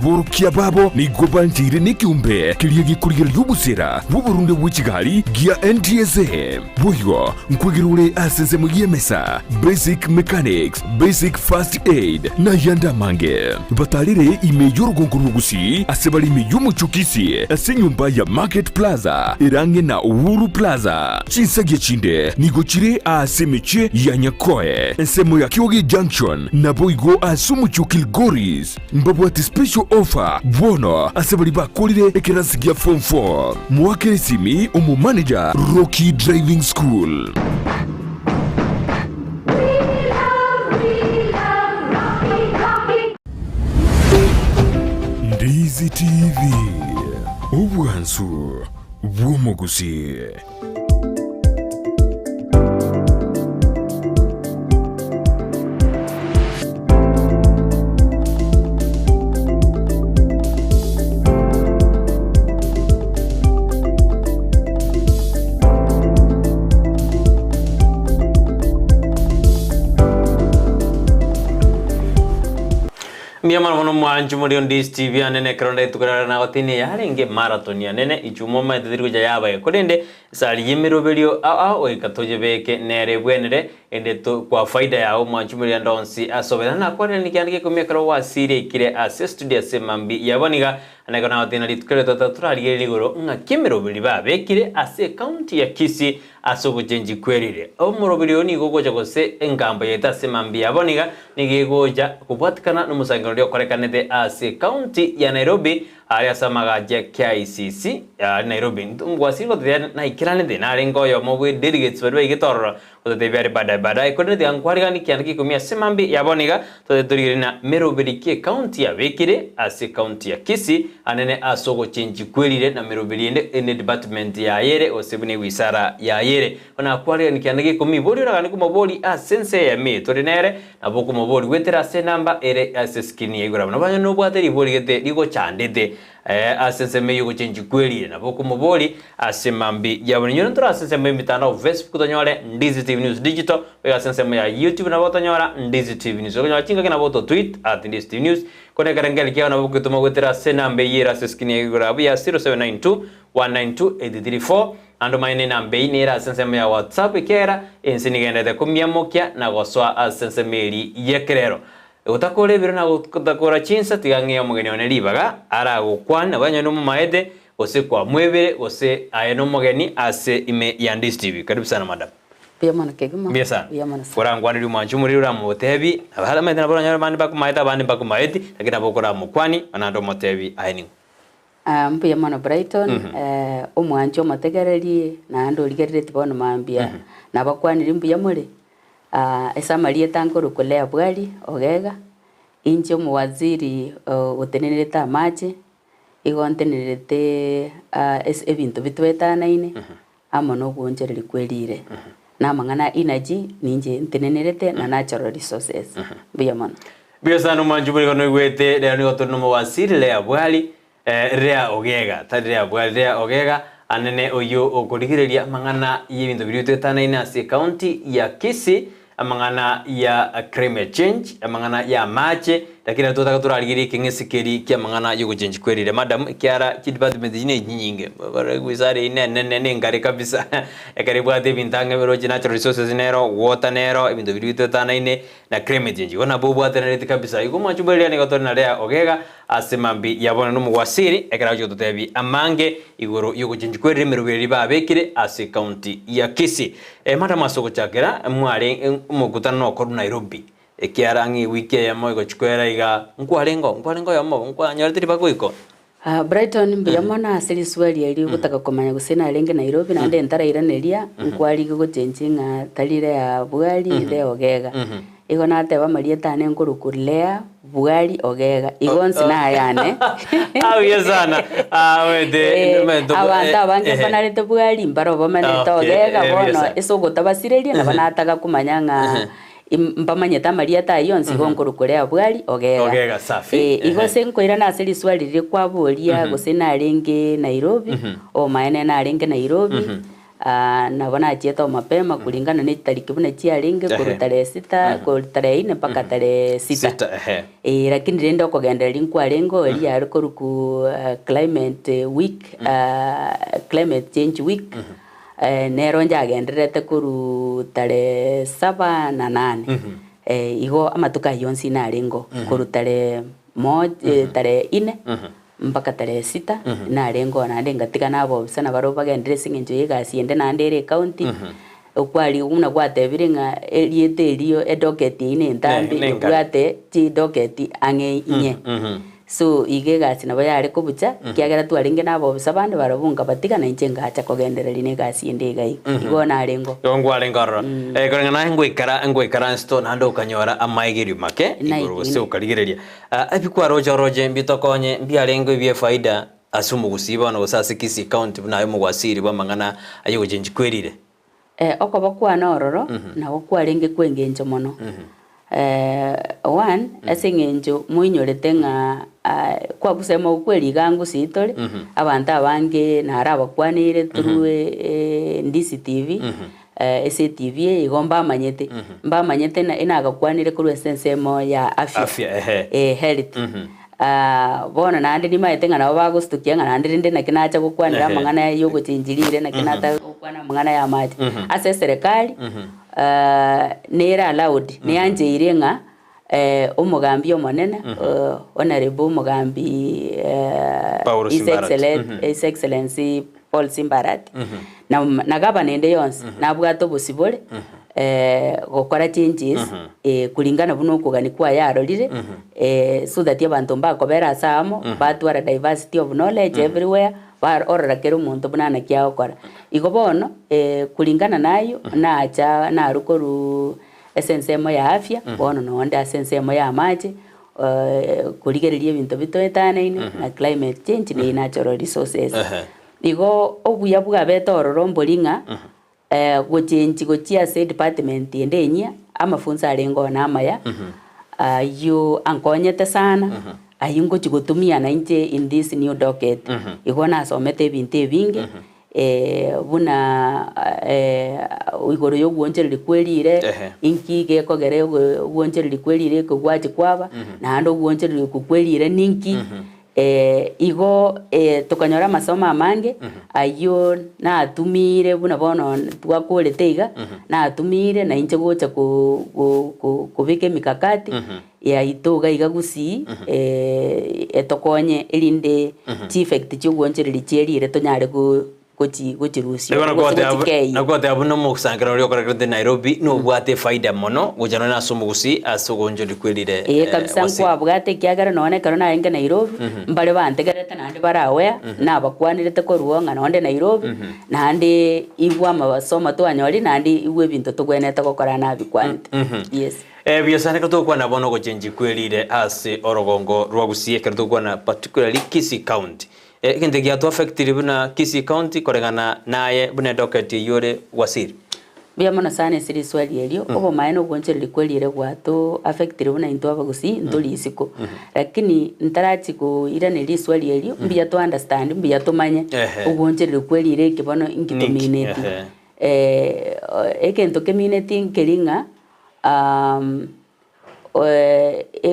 Burukia babo ni gobanjire ni kiumbe kiria gikurira yubusera buburundi bw'ikigali gia NTSA buyo nkwigirure asenze mugiye mesa basic mechanics basic first aid na yanda mange batalire imeyo rugonguru Gusii asebali imeyo muchukisi asenyumba ya Market Plaza irange na Uhuru Plaza chinsage chinde nigochire asemeche ya Nyakoe ensemo ya Kiogi Junction na boigo asumuchukil Goris mbabwati special offer bono asebali bakolire ekerasigia form 4 mwakere simi umu manager Rocky Driving School. Ndizi TV Ubwansu Bw'Umugusii. Miyamana mono mwanju muri Ndizi TV anene kronda tukarana na watini yarenge marathon ya nene ichumoma ithirgo jayabaye kodende sali yimiroberio o ikatoje beke nere bwenere ende to kwa faida yao mwanju muri ndonsi asobera na kwani nikiandike kumekero wa sire ikire assist dia semambi yaboniga anega na watini litukere turari ligoro nga kimiroberi babekire ase county ya Kisii asobujenji kwerire omuroberio ni gogoja gose engamba yeta semambi yaboniga nigegoja kupatikana n'umusangano lyo korekanete ase county ya Nairobi ari asamaga je KICC ya Nairobi ngwasirwa tya na ikiranete na rengo yo mobwe delegates badwe igitorora ote byari bada ikonete angwarigani kyandiki kumia semambi yaboniga to turire na meroberikie county ya bekire ase county ya Kisii anene asogo change kwerire na meroberi ene department ya yere osebune wisara ya yere ona kwari kyandiki kumi bori ragani kumobori asense ya me torinere na boko mobori wetera se namba ere ase skini igura na banyo no bwateri bori gete digo chandete asense me yugo change kwerire na boko mobori asemambi yabonyo ntura asense me mitandao Facebook tonyore Ndizi TV News Digital wega asense me ya YouTube na botonyora Ndizi TV News ogonyo chinga kina boto tweet @Ndizi TV News kone karangeli kia na boko tuma wetera se namba yera ase skini igura ya 0792 192 ando maine na mbeini era senseme ya WhatsApp ikera insinigenda kumyamokia na goswa asensemeri yekerero utakore biro na utakora chinsa tigange omugeni onelibaga ara gukwana banyo no mumaede ose kwa mwebere ose ayeno mugeni ase ime ya Ndizi TV. Karibu sana madam. Biyamana kegema. Biyamana. Kurangwani ri mwanju muri ura mutebi abala maide na bora bandi bakumaita bandi bakumaiti lakini abokora mukwani anando mutebi ayeni. Biyamana Brighton omwanjo mategereri na ando ligerere tibono mambia na bakwaniri mbiyamure esa Maria tankoro kulea Bwari ogega injo muwaziri utenereta amaje igontenerete ebintu bitwetanaine amono gonjereri kwerire na mangana energy ninje ntenerete na natural resources biyamana biyasano manjuburi kono gwete lero ni gotono muwaziri Leah Bwari Rea ogega tadrea Bwari ogega anene oyo okorigireria mangana y'ibintu birutetanaine ase county ya Kisii amangana ya climate change amangana ya mache lakini tutaka turarigiri kingesikeri kia mangana yugo change kwerire madam kiara department ine nyinge bare gwizare ine nene ngari kabisa ekaribu ate bintange biroji natural resources nero water nero ibintu birutetanaine na climate change ona bobo atenere kabisa yugo machuberia ni gotorina Rea ogega asemambi yabona no mugwasiri ekarajo tutebi amange igoro yugo change kwerire meroberi babekire ase county ya Kisii madam asoko chakera mwari mukutana no koru Nairobi ekiarangi wiki ya moyo chikwera iga nkwarengo ya mo nkwanyoreti bakoiko Brighton mbiyamona asili swali yali gutaka kumanya gusena alenge Nairobi na nde ntara iraneria nkwari go chenjinga talire ya Bwari Leah ogega igo nateba Maria tane nkurukulea Bwari ogega igonsi na yane yesana wede abanta bange banarete Bwari mbaro bameneta ogega bono esogota basireria na banataga kumanyanga mpamanyeta Maria ta yonsi gonkurukulea Bwari ogega safi igo senkoira na asili swali ri kwa boria gusena alenge Nairobi o maene na alenge Nairobi nabona achieto mapema kulingana na tariki buna chiaringe kuru tarehe 6 kuru tarehe 4 mpaka tarehe 6 lakini renda kugenda linkwa lengo eli ari kuru ku climate week climate change week nero njagenderete kuru tarehe 7 na 8 igo amatuka yonsi na lengo kuru tarehe tarehe 4 mpaka tarehe 6 na lengo na ndenga tika nabo sana baro bagendere singenjo yegasi ende na ndere county okwali una gwatebire nga eliete elio edoketi ine ntambi gwate ti doketi ange inye so igegasi nabo yare kubucha kiagera twaringe nabo sabande barabunga batika na inche ngacha kogendera line gasi ende gai igona alengo yongo alengo ro korenga na ngwikara sto nando kanyora amaigiri make iguru se ukarigereria abikwa roje mbitokonye mbialengo ibye faida asumu gusiba no gusase Kisii county nayo mugwasiri bamangana ayo gujenji kwerire oko bakwana ororo na okwarenge kwengenjo mono one asengenjo muinyorete nga kwa kusema ukweli gangu sitore abantu abange narabakwanire turuwe Ndizi TV STV igomba manyete na inagakwanire kuri essence ya afya health bona nandi ni maite ngana bagustukia ngana ndi ndi nakinacha gukwanira mangana yo gutinjirire nakinata gukwana mangana ya maji ase serikali nera allowed ni anje irenga umugambi omonene honorable umugambi his excellency Paul Simbarati na gabanende yonse nabwato busibore gukora changes kulingana buno kugani kwa yarorire so that abantu mbakobera samo batwara diversity of knowledge everywhere orora kero muntu bunana kya okora igobono kulingana nayo naacha narukoru essence ya afya bono no onda essence ya maji kurigereria bintu bitoetanaine na climate change ni natural resources igo obuya bwa betororo mbolinga gochia state department endenya amafunza alengo na amaya yo ankonyete sana ayingo chigutumia na nje in this new docket igona asomete binte binge buna igoro yo gwonchereri kwelire inki ge kogere gwonchereri kwelire ko gwachi kwaba na ando gwonchereri kukwelire ninki igo tukanyora masomo amange ayo na atumire buna bono twakorete iga na atumire na inche gocha kubike mikakati ya itoga iga Gusii etokonye elinde chief effect chugwonchereri cherire tonyare gochirusio nakwate abuno mukusangana uri okoragete Nairobi no bwate faida mono gujana na somo Gusii asogonjo likwelire kabisa kwa bwate kyagara none karona enge Nairobi mbale bantegerete nande barawe na bakwanirete ko ruonga nonde Nairobi nande igwa mabasoma twanyori nande iwe bintu tugwenete gukora na bikwanite yes biasane kato kwa na bono gochenji kwelire ase orogongo rwa Gusii kato kwa na particularly Kisii county kende gia to affected buna Kisii county koregana naye buna doketi yore wasiri bia mona sana siri swali elio obo maeno gonchereri kwelire gwato affected buna into aba Gusii ndoli isiko lakini ntarachi ko ira ne swali elio mbia to understand mbia to manye ogonchereri kwelire kibono ingitomineti ekento community nkelinga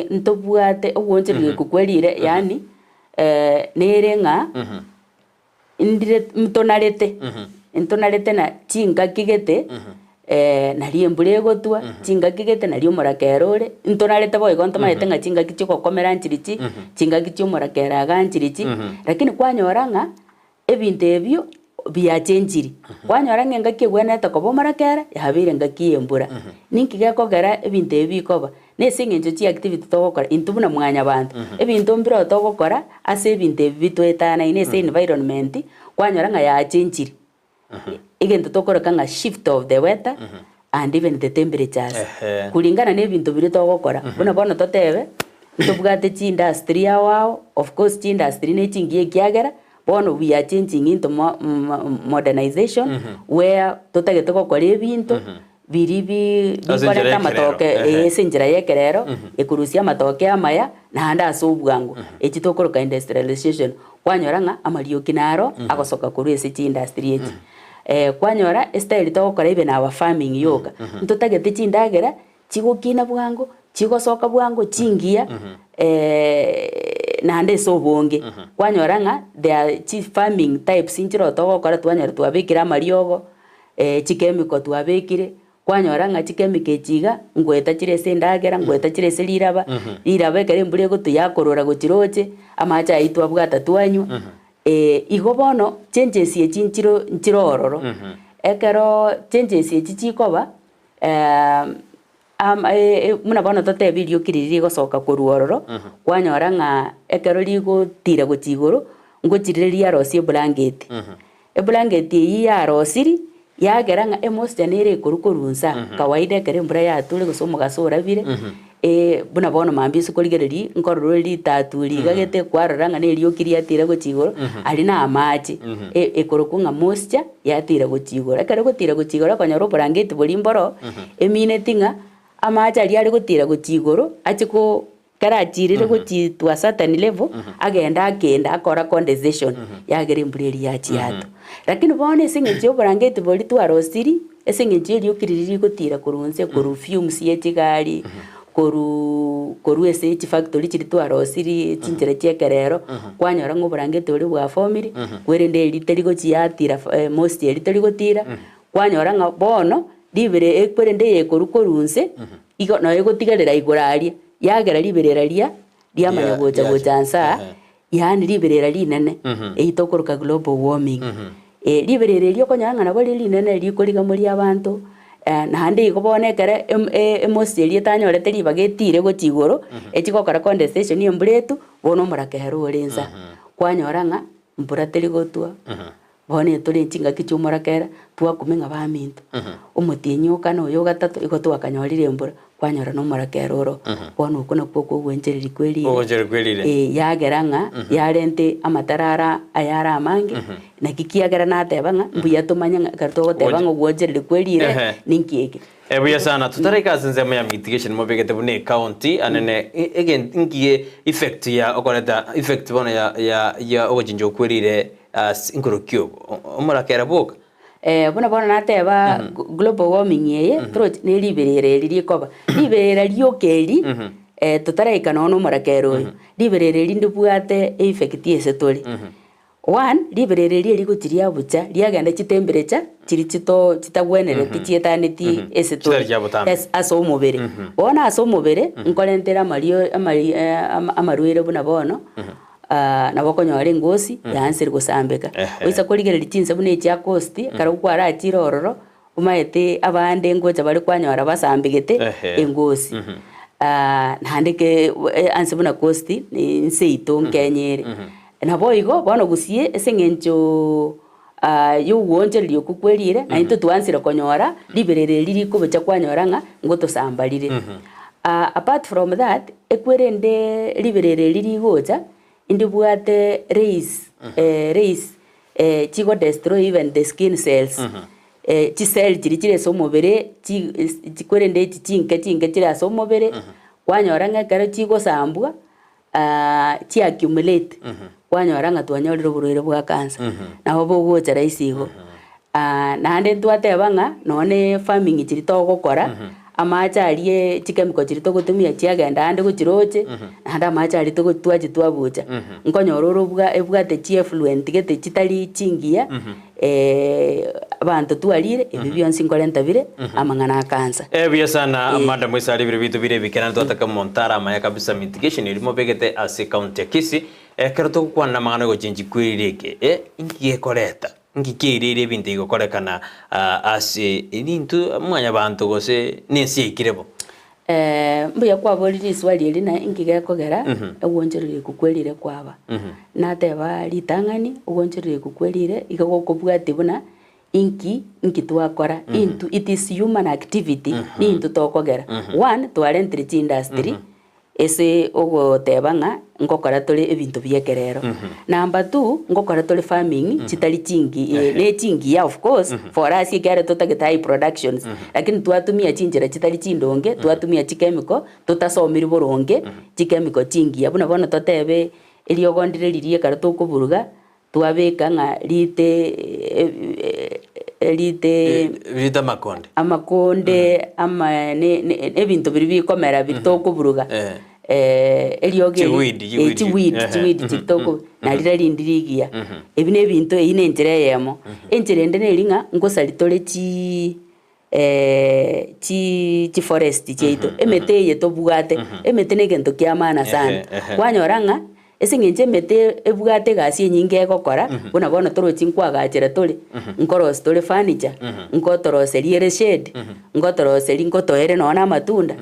ntobwate ogonchereri kukwelire yani nerenga indire mtonarete na chinga kigete nari embure gotwa chinga kigete nari omorakerore ntonarete boy gontomarete nga chinga kichiko komera nchirichi chinga kicho morakera ganchirichi lakini kwanyora nga ebintu ebyo biachenjiri kwanyora nga kigwenete kobo morakera yabire nga kiembura ninki gekogera ebintu ebikoba nesingenjo chi activity togokora intubuna mwanya abantu ebintu mbiro togokora ase ebintu bitwetana ine se environment kwanyora nga yachenjiri igento tokoroka nga shift of the weather and even the temperatures kulingana nebintu biri togokora buna bono totebe ntubwate chi industry yao of course chi industry ne chingie kiagera bono we are changing into modernization where totagete gokora ebintu biribi bikoreta matoke esenjira yekerero ekurusia matoke amaya na handa asobwango ekitokoroka industrialization kwanyora nga amalio kinaro agosoka kuri ese chi industry eti kwanyora style togokora ibe na farming yoga ntotagete chindagera chigokina bwango chigosoka bwango chingia nande sobonge kwanyora ng'a their chief farming types inchiro togokora twanyora twabekira mariogo chikemiko twabekire kwanyora ng'a chikemike chiga ngweta chire sendagera ngweta chire seliraba iraba ekere mbure gotu yakorora gochiroche amacha aitwa bwata twanywa igo bono changes ye nchiro ororo ekero changes ye chichikoba muna bono totebirio kiriri gosoka koruororo kwanyora ng'a ekero rigotira gochigoro ngochiriria rosie blanket eblanket iyi yarosiri yagera ng'a emoisture nere korukorunsa kawaida ekere mbura yatule gosomo gasora bire buna bono mambisi korigereri nkororo ritaturi gagete kwarora ng'a neriokiria atira gochigoro ari na amache ekoroku ng'a moisture yatira gochigoro ekere gotira gochigoro konyora blanket bori mboro emineti ng'a amache ari gotira gochigoro achiko karachirire gochi to a certain level agenda akenda akora condensation yagere mburi yachiato lakini bone singeje blanket bori twarosiri esingeje riokiriri gotira kurunse koru fumes yechigari koru ese factory chiri twarosiri chinjere chekerero kwanyora ngo blanket bori bwa family kwerende riteri gochiatira most riteri gotira kwanyora nga bono libere ekwerende yekorukorunse igo no egotigerera iguraria yagera libereraria riamanya gocha nsa yani liberera rinene eitokoroka global warming liberererio konyanga nabo rinene rikoriga muri abantu nahande igobonekere emoseri etanyorete ribagetire gochigoro echigokora condensation yemburetu bono morakero orensa kwanyora ng'a mbura teri gotwa bone tore chinga kichumorakera twakumenga baminto omutienyoka no yo gatatu igotwa kanyorire mbura kwanyora no morakeroro bono ukona kwoko gwenjereri kweri yagera ng'a yarente amatarara ayara amange na kikiagera nateba ng'a mbuya tumanya karto goteba ngo gwenjereri kwerire ninkieke buya sana tutareka nzema ya mitigation mobegete bune county anene again ngie effect ya okoreta effect bona ya ogojinjo kwerire as inkorokyo omorakera boka buna bona nateba global warming yeye throat ne liberere lirikoba liberera liokeri tutareka nono morakero liberere lindubwate effect yesetori one liberere ligutiria bucha liagenda chitemberature chiri chito chitagwenere tichietaneti esetori aso mobere bona aso mobere nkorentera mario amarwire buna bono nabo konyore ngosi yansiri gusambeka oisa korigereri chinse bune chia cost karakwara achirororo umaete abande ngocha bari kwanyora basambigete engosi nahandike anse buna cost nseito nkenyere nabo igo bono Gusii esengencho yugonje lyokukwerire na into twansira konyora liberere liri kubecha kwanyora nga ngotosambalire apart from that ekwerende liberere liri gocha indibwate race chigo destroy even the skin cells chi cell chiri somobere chikwerende chinke chiri somobere kwanyora nga karo chigo sambwa chi accumulate kwanyora nga twanyorire burwire bwa cancer naho bogocha raisi igo nande twateba nga none farming chiri togokora amacha arie chikemiko chiri togotumia chiagenda ande gochiroche nanda amacha ari togotwachi twabucha nkonyororo ebwate chi effluent gete chitari chingia abantu twarire ebi byonsi nkorenta bire amangana cancer biya sana madam Isari bire bitu bire bikana twataka montara amaya kabisa mitigation irimo begete ase county ya Kisii kerto kwana mangana go chinji kwirireke ingie koreta ngikirire bintu igokorekana ase inintu mwanya bantu gose nensi ikirebo mbuya kwaboriri swali elina ingige kogera ewonjerere kukwerire kwaba nateba litangani ewonjerere kukwerire igogokobwate buna inki twakora into it is human activity ni into tokogera one to rent industry ese ogoteba nga ngokora tole ebintu byekerero number 2 ngokora tole farming chitali chingi ne chingi ya of course for us ikare totageta high productions lakini twatumia chinjira chitali chindonge twatumia chemical tutasomiri boronge chemical chingi abuna bono totebe eliogondire lirie kare tokuburuga twabeka nga lite Rita makonde. Amakonde ama ebintu biri bikomera bitokuburuga. Chiwidi chitoko nalira lindirigia. Ebi ne bintu ine njira yemo. Enjira ende nelinga ngosalitole chi forest cheito. Emete yeto bugate. Emete ne gento kia maana sana. Wanyoranga esingenje mete ebugate gasi nyinge egokora bona bona toro chinkwa gachera tole nkoros tole furniture nkotorose liere shade nkotorose linkotoere nona matunda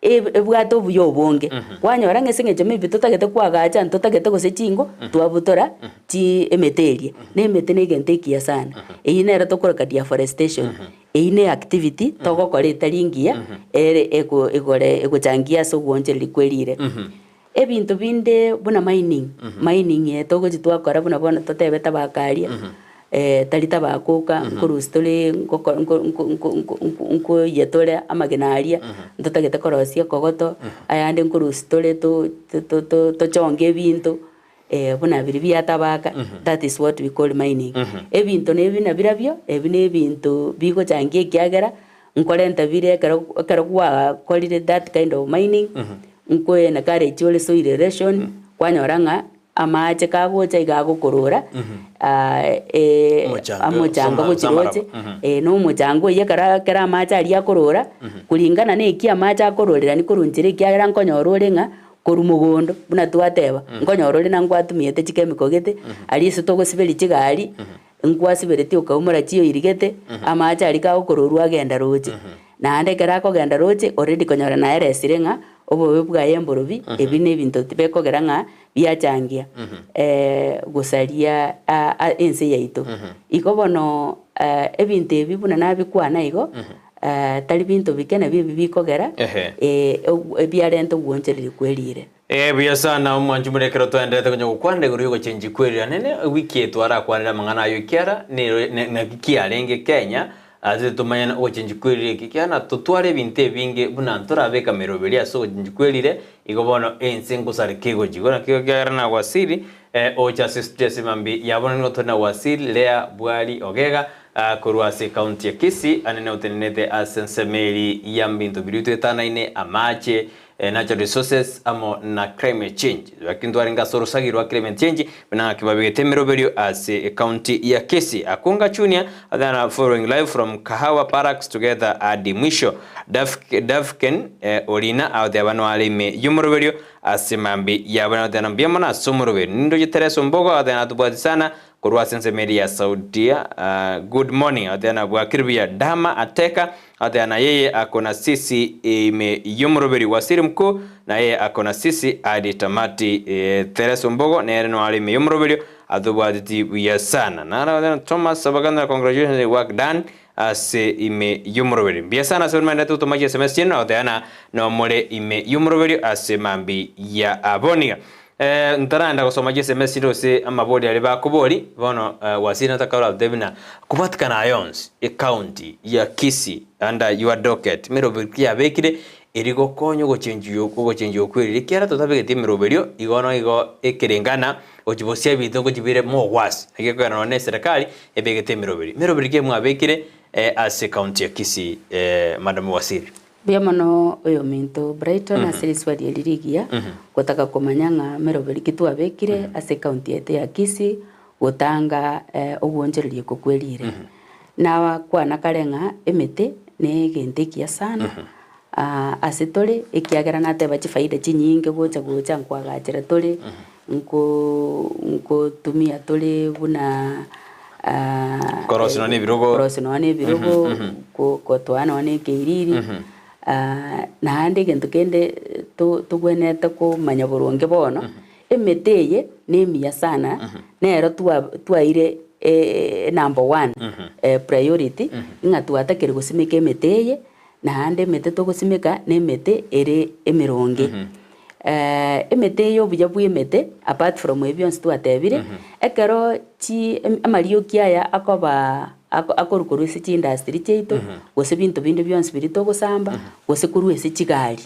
ebugate obuyo bonge wanyora ngesingenje mibi tutagete kwagacha tutagete gose chingo twabutora chi emeterie ne emete ne gente kia sana eyine era tokora deforestation eyine activity togokora itaringia ere egochangia so gwonjeri kwelire ebintu binde buna mining yeto gitwakora buna bona totebeta bakaria talita bakoka nkurustole nko yetore amagenaria ntotagete korosia kogoto ayande nkurustole to chonge ebintu buna biri byatabaka. That is what we call mining. Ebintu ne bina birabyo ebine ebintu bigo changie kiagera nkorenta bire kero kwa kolire that kind of mining nkoe na kare chole soil erosion kwanyoranga amache kagocha igagokorora amochanga gochiroche no mochango ye kara amache ali akorora kulingana ne iki amache akororera ni korunjire kiagera nkonyorore nga korumugondo buna twateba nkonyorore na ngwatumiete chikemiko gete ali sitogo sibeli chigari nkwasibereti ukaumura chiyo irigete amache ali kagokororwa agenda roche na ande kara kogenda roche already konyora na eresire nga obo bwa yemborobi ebine bintu tibekogera nga byachangia gusaria ense yaito ikobono ebintu ebi buna nabikwana igo tali bintu bikene bibi bikogera ebyarento gwoncherire kwelire buya sana omwanju murekero twendete kunyo gukwande guri go change kwelira nene wiki etu ara kwanira mangana ayo kiara ne kiarenge Kenya aze tumanya o change kwelire kikiana tutware binte binge buna ntorabeka meroberia so change kwelire igobono ensengo sare kego jigona kigo kiara na wasiri ocha sistesi mambi yabona ngoto na wasiri Leah Bwari Ogega Kuruasi County ya Kisii anene utenenete asensemeri yambintu birutu etana ine amache natural resources amo na climate change wakindu aringa sorosagirwa climate change bina kibabigete meroberio as county ya Kisii akunga chunia adana following live from Kahawa Parks together adi mwisho Dafken Olina au de bano alime yumroberio asimambi yabana de nambia mana somroberio ndo jitereso mbogo adana tubati sana Kurwa sensemeri ya Saudia good morning adana bwakiribia dama ateka adana yeye akona sisi ime yumroberi wasiri mkuu na yeye akona sisi adi tamati Tereso Mbogo na yere alime yumroberi adubaditi ya sana na adana Thomas Sabaganda congratulations the work done ase ime yumroberi bia sana sebelumnya tu tomaji SMS chino adana no mole ime yumroberi ase mambi ya abonia ntaranda gusoma SMS rose amabodi ali bakubori bono wasina takara debina kupatikana Ions county ya Kisii under your docket merobiri abekire erigo konyo gochenji okwiri kiara totabegeti meroberio igono igo ekirengana ochibosia bitongo chibire mo was agekwana ne serikali ebegeti meroberi ke mwabekire as county ya Kisii madam wasiri biamano oyo minto Brighton asiri swali elirigia kutaka kumanyanga meroberi kitu abekire ase county yete ya Kisii gutanga obwonjererie kokwelire na kwa nakarenga emete ne gentekia sana ase tole ekiagera nate bachi faida chinyinge gocha nkwagachira tole nko tumia tole buna korosino ne birogo ko twana ne keiriri na ande gento kende tugwenete ko manya boronge bono emeteye nemia sana nero twaire number 1 priority nga tuatakire gusimika emeteye na ande mete togusimika nemete ere emironge emete yo buya bwe emete apart from ebyons twatebire ekero chi amario kiaya akoba akorukuru ese chi industry cheito gose bintu binde byons birito gusamba gose kuru ese chigari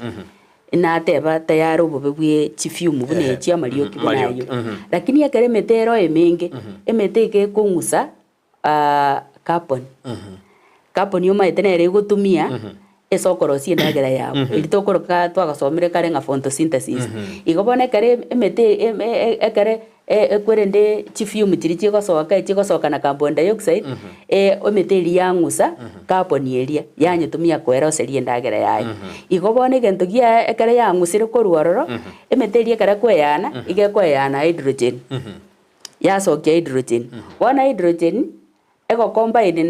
na teba tayari obobe bwe chifiumu bune chi amario kibonayo lakini ekere metero emenge emete ke kongusa carbon carbon yomaete nere gutumia esokorosia endagera yabo eritokoroka twagasomire kare nga photosynthesis igobone kare emete ekare ekwerende chifume chiri chigosoka na carbon dioxide omete yang'usa carbon eria yanyetumia kweroseria endagera yayo igobone gento gia ekare yang'usire korwororo emete eria ekare kweyana igekweyana hydrogen yasokia hydrogen bona hydrogen ego combine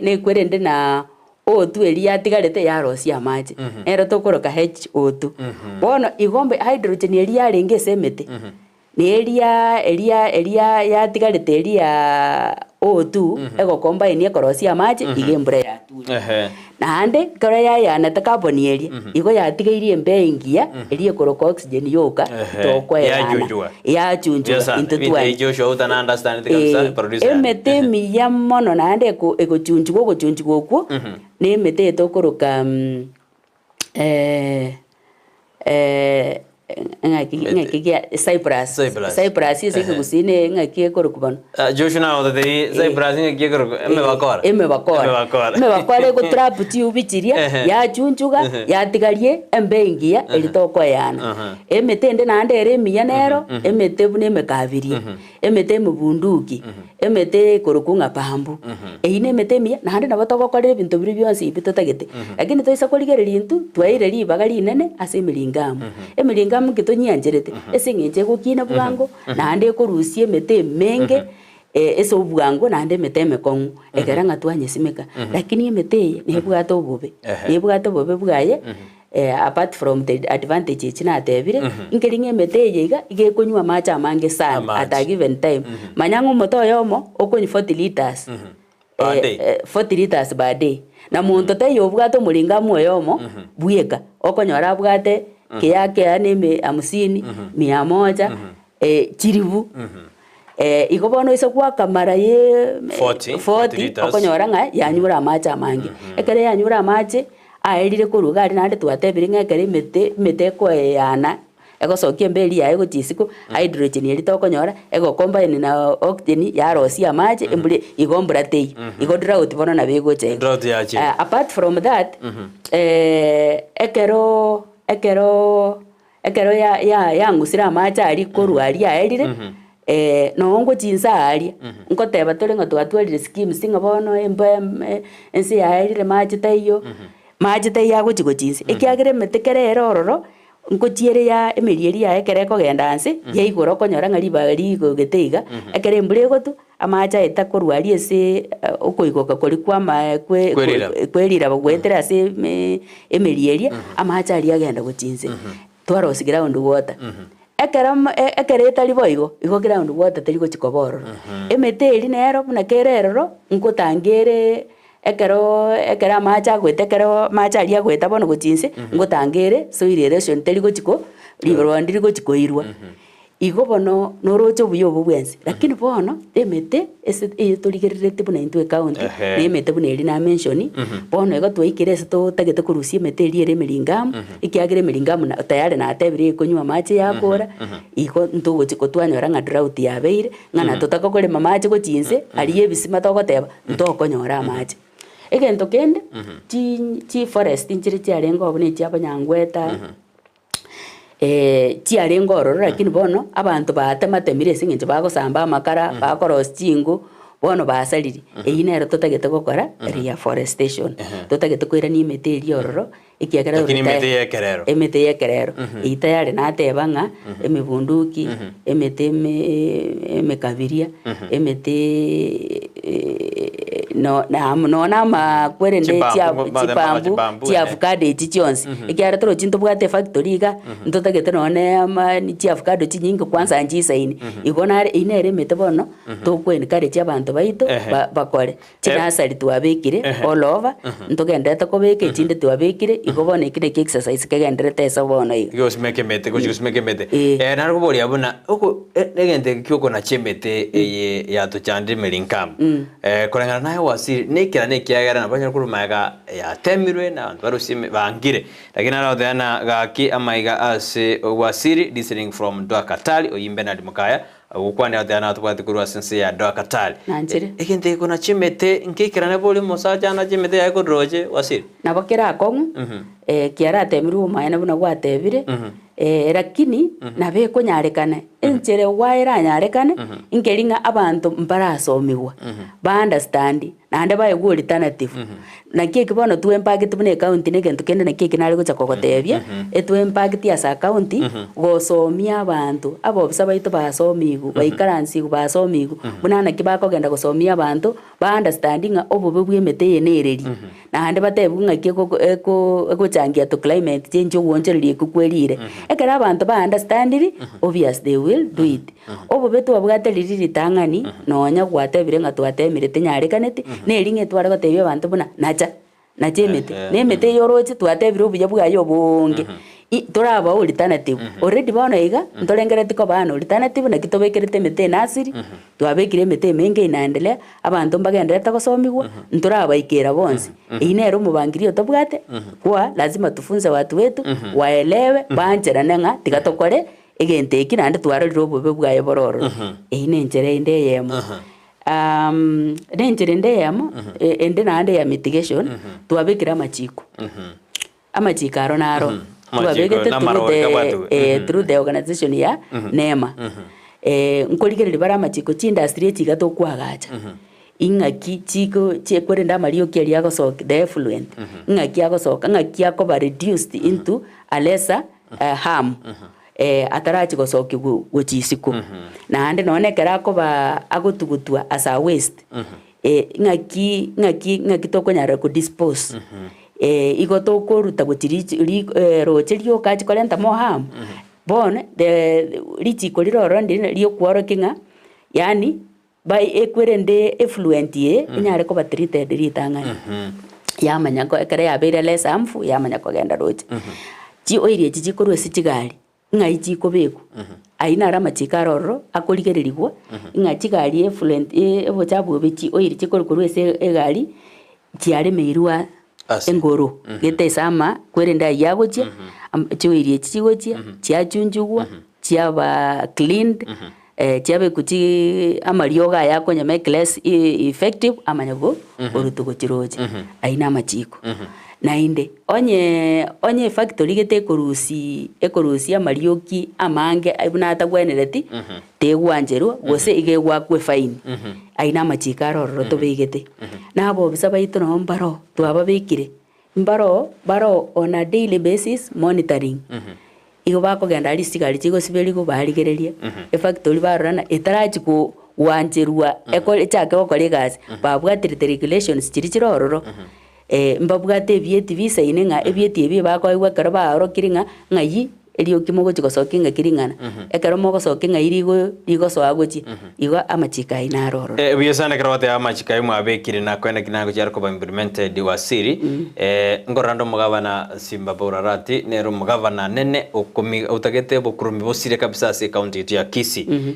ne kwerende na O2 eria tigarete yarosia amache ero tokoroka HO2 bono igombe hydrogen eria renge semete ne eria ya tigarete eria O2 ego combine ekorosia amache igembure ya tu nande kora yana ta carbon eria igo yatigairie mbengia eria koroko oxygen yoka tokwe ya chunjwa into twa Joshua uta understand kabisa producer emete miya mono nande ego chunjwa kwo ne emete tokoroka ngaki Cyprus ise Gusii ngaki korokubano Joshua na ote Cyprus ngaki koroko emebakora go trap tube chiria ya chunjuga yatigarie embengia elitoko yana emetende nande ere miya nero emete bune mekabirie emete mubunduki emete korokunga pambu eine emete miya nande nabatogokorera bintu biri byonsi ibitotagete lakini toisa korigereria intu twaire ribaga rinene ase emilingamu kitonyanjerete esing'enche gokina bwango nande korusie emete menge ese obwango nande emete emekong'u ekera ng'a twanyesimeka lakini emete eye nebwate obobe bwaye apart from the advantages natebire nkeri emete eye iga igekonywa amache amange sana at a given time manya ng'omoto oyomo okonywa 40 liters 40 liters per day na muntu taiyo obwate omolingamu oyomo bweka okonyora abwate kea neme 50 100 chiribu igo bono ise gwakamara ye 40 okonyora ng'a yanyura amache amange ekere yanyura amache aerire koruga ari nande twatebire ng'ekere emete ekoyana egosokia mberi yaye gochisiko hydrogen eri tokonyora ego combine na oxygen yarosia amache embure igombura tei igo drought bono na begocheka apart from that ekero ya ngusira amache ari korwa ari aerire nongo chinsa aria nkoteba tore ngo twatwerire scheme singa bono ensi yaerire mache taiyo yagochigo chinsi ekiagere metekere erororo nkochiere ya emerieri ya ekere kogenda nsi yaigoro konyora ng'a ribaga rigogete ekere embure gotu amache aeta korwari ase okoigoka kori kwama kwerira bagwetera ase emerieria amache aria agenda gochinse twarosi ground water ekere etari boigo igo ground water teri gochiko bororo emete eri nero buna kereroro nkotangere ekero amache agwete ekero mache aria agweta bono gochinse ngotangere soil erosion teri gochiko rigondi rigochikoirwa igo bono noroche obuya obo bwensi lakini bono emete ese torigererete buna intwe county na emete buna eri na mention bono igo twaikere ase totagete korusia emete eri ere emelingamu ekiagera emelingamu tayari natebire ekonywa amache yakora igo ntogochiko twanyora ng'a drought yabeire ng'ana totakokorema amache gochinse aria ebisima togoteba ntokonyora amache egento kende chi forest nchire chiarenga obo ne chiabanyangweta chiarenga ororo lakini bono abantu batematemire ase eng'encho bagosamba amakara bakorosi chingo bono basariri eyio nero totagete gokora reforestation totagete koirania emete eri ororo ekiagera emete ya ekerero eyio tayari nateba ng'a emebunduki emete emekabiria emete nona amakwerende chipambu chiavocado echi chionsi ekiara toro chintobwate factory iga ntotagete none chiavocado chinyingi kwanza nchisaini igo inere emete bono tokweni kare chiabanto baito bakore chinasari twabekire all over ntogendete kobeka echinde twabekire igo bono ekire ki exercise kegenderete esa bono igo gosimeke mete narogoboria buna oko egente kioko na chemete eye yatochandire melinkamu korengana naye wasiri nekira nekiagera na banya kurumaga ya temirwe na bantu barusime bangire lakini araotheana gaki amaiga ase wasiri listening from Dwakatali oyimbe na dimukaya ukwane aotheana atubati kurwa sense ya Dwakatali ekinte kuna chimete nkikira ne boli mosaja na chimete ya kodroje wasiri nabokera akongu kiara temirwe maana buna gwatebire lakini nabe konyarekane enchere waira nyarekane ingeringa abantu mbarasomiwa ba understand nande baye go alternative na keke bono tu impact bune account ne gento kende na keke nale gocha kokotebia etu impact ya account gosomia abantu abo bisaba ito basomigu baikaransi basomigu bunana kibako genda gosomia abantu ba understanding obo bwemete yenereri nande batebu ngaki ko changia to climate change wonjerie kukwerire ekera abantu ba understand obvious they will do it obo betu abwateliri ritangani nonya gwatebire ngatwatemirete nyarekanete neringe twara gotebia abantu buna nachemete nemete yoroche twatebire obuya bwayo bonge toraba alternative already bana iga ntorengerete ko bana alternative na kitobekerete mete nasiri twabekire mete menge inaendelea abantu mbagendereta gosomigwa ntoraba ikera bonse inero mubangirio tobwate kwa lazima tufunze watu wetu waelewe banjera nenga tigatokore egente kinande twaroriro obobe bwayo bororo inenjere inde yemo nenjere inde yemo ende nande ya mitigation twabekira amachiko amachikaro naro twabekete through the organization ya NEMA nkoligereri bara amachiko chi industry chiga tokwagacha ingaki chiko chekwenda mario kiali agosoka the effluent ingaki agosoka ngaki akoba reduced into a lesser harm atarachi gosoki gochisiko na ande nonekera akoba agotugutua as a waste ngaki tokonyara ku dispose igoto koruta gutiri rocherio kachi kolenta mo harm bone the lichiko liroro ndi lio kworo kinga yani by ekwerende effluent ye inyare ko treated ritangani yamanya ko ekere yabere less harmful yamanya ko genda roche chi oirie chi korwe sichigari ngai chi kobeku aina rama chikaroro akoligererigwa inga chigari effluent ebo chabu bechi oirie chi korwe se egari chiare meirwa engoro gete sama kwerenda yagoche chiwirie chigoche chiachunjugwa chiaba cleaned chiabe kuchi amarioga yako nya make less effective amanyago orutugo chiroje aina machiko na inde onye factory gete ekorusi amarioki amange abuna atagwenereti tegwanjerwa gose igegwa kwe fine aina machikaro roto begete nabo bisaba itono mbaro twababikire mbaro on a daily basis monitoring igo bako genda lisigari chigo sibeli go barigereria factory barana etarachi ko wanjerwa eko chake okore gas babwatire regulations chiri chirororo mbabwate bieti visa inenga ebieti ebi bako iwa karaba aro kiringa ngai elio kimogo chikosokinga kiringana ekero mogo sokinga irigo soagochi iwa amachika inaroro biyo sana karawate amachika imu abekire na kwenda kinango charko ba implemented wasiri ngorando mugabana Simba Borarati nero mugabana nene okomi utagete bokurumi bosire kabisa se county ya Kisii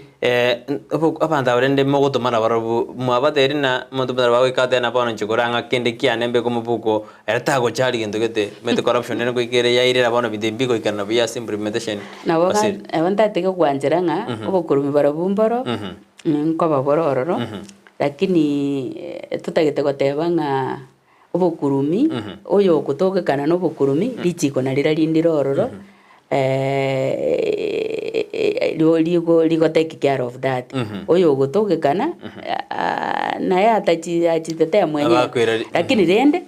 abanda barende mogo tomana barabu mwabaderi na muntu barabawe kate na bana chigoranga kende kianembe komubuko eratago chali gendo gete mete corruption nene koikere yaire bana bidembiko ikana biya implementation na boga abanda tege kwanjeranga obokurumi barabumboro nkoba bororo lakini tutagete gotebanga obokurumi oyo kutogekana no bokurumi lichiko na lira lindirororo ligo take care of that oyo gutogekana na ya tachitete mwenye lakini rende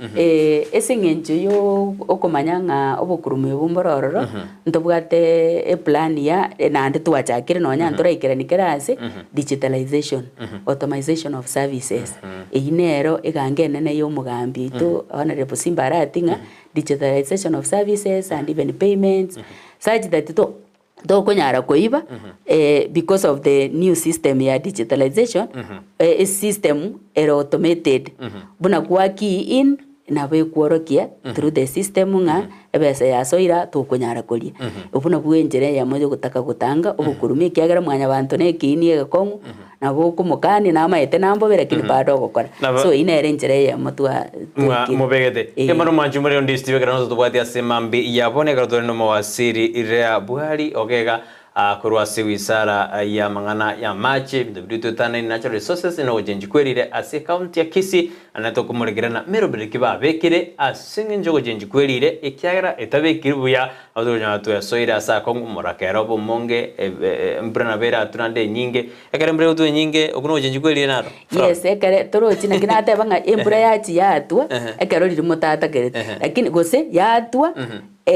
esengenjo yo okomanyanga obokurumi obumbororo ntobwate plan ya nande twachakire nonya ntoraikira nikerase digitalization automation of services einero egangenene yo mugambi to honorable Simba aratinga digitalization of services and even payments such that to konyara koiba because of the new system ya digitalization system automated buna kwa key in na be kuorokia through the system nga ebesa ya soira to konyara koria ubuna bwenjere ya moyo gutaka gutanga obukurumi kyagera mwanya bantu ne kini egakongu nabo kumukani na maete nambo lakini bado gukora so inere njere ya mutwa mubegete emano manju muri Ndizi TV kana tubwati asemambi yabone kana no mawasiri Leah Bwari ogega kurwa wisara ya mangana ya machi bidu tana natural resources no jenji kwerire ase county ya Kisii anato kumuregerana merobiriki babekire asinge njogo jenji kwerire ikyagera etabekire buya adonya to yasoira asa kongo morakero bomonge mbrana bera tunande nyinge ekare mbre utu nyinge okuno jenji kwerire naro yes ekare torochi na kinate banga embura yachi yatwa ekaro liri mutata gerete lakini gose yatwa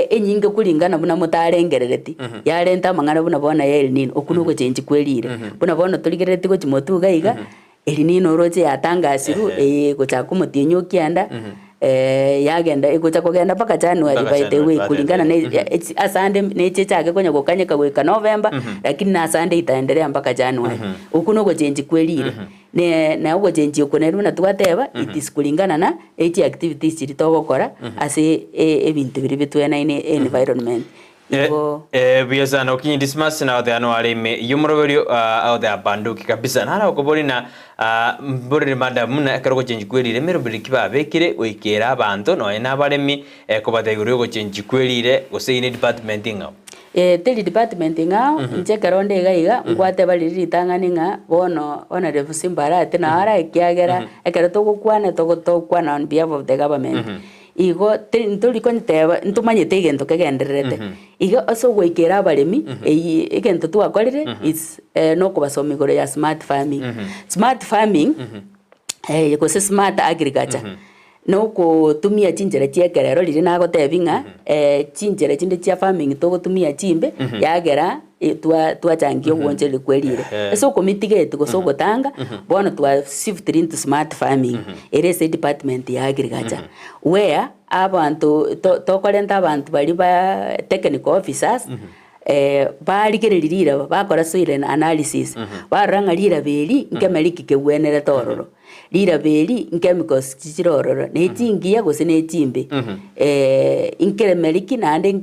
enyinge kulingana buna mutarengerereti yarenta mangana buna bona ya El Nino okunuko chenji kwerire buna bona tuligereti ko chimotu gaiga El Nino roje yatangasiru gocha kumutinyo kianda yagenda gocha kogenda paka January by the way kulingana na asande neche chake konya gokanyeka gweka November lakini na asande itaendelea mpaka January okunuko chenji kwerire na ugo chenji okoneru na twateba itis kulingana na echi activities chiri togokora ase ebintu biri bitwena ine environment biasa na okinyi dismas na ode ano arime yumroberio ode abanduki kabisa nara okobori na mbori manda muna ekaro chenji kwerire merobiri kiba bekire oikera abantu no ena baremi kobateguri go chenji kwerire goseine department ngao teli department ngao nche karonde gaiga ngwate baliri tangani nga bono ona refusimbara ate na ara ekiagera ekero togokwana togotokwana on behalf of the government igo nturi konteba ntumanyete igento kegendererete igo aso goikera abaremi igento twakorire is no kubasomigoro ya smart farming gose smart agriculture no kutumia chinjera chiekerero riri nagotebinga chinjera chinde chia farming togotumia chimbe yagera twachangio gwonjeri kwerire eso mitigate goso gotanga bono twa shift into smart farming erese department ya agriculture where abantu tokorenta abantu bari ba technical officers barigererira bakora soil analysis baranga lira beri nkemeriki kegwenere tororo lira beri chemicals chichirororo ne chingia gose ne chimbe inkemeriki nande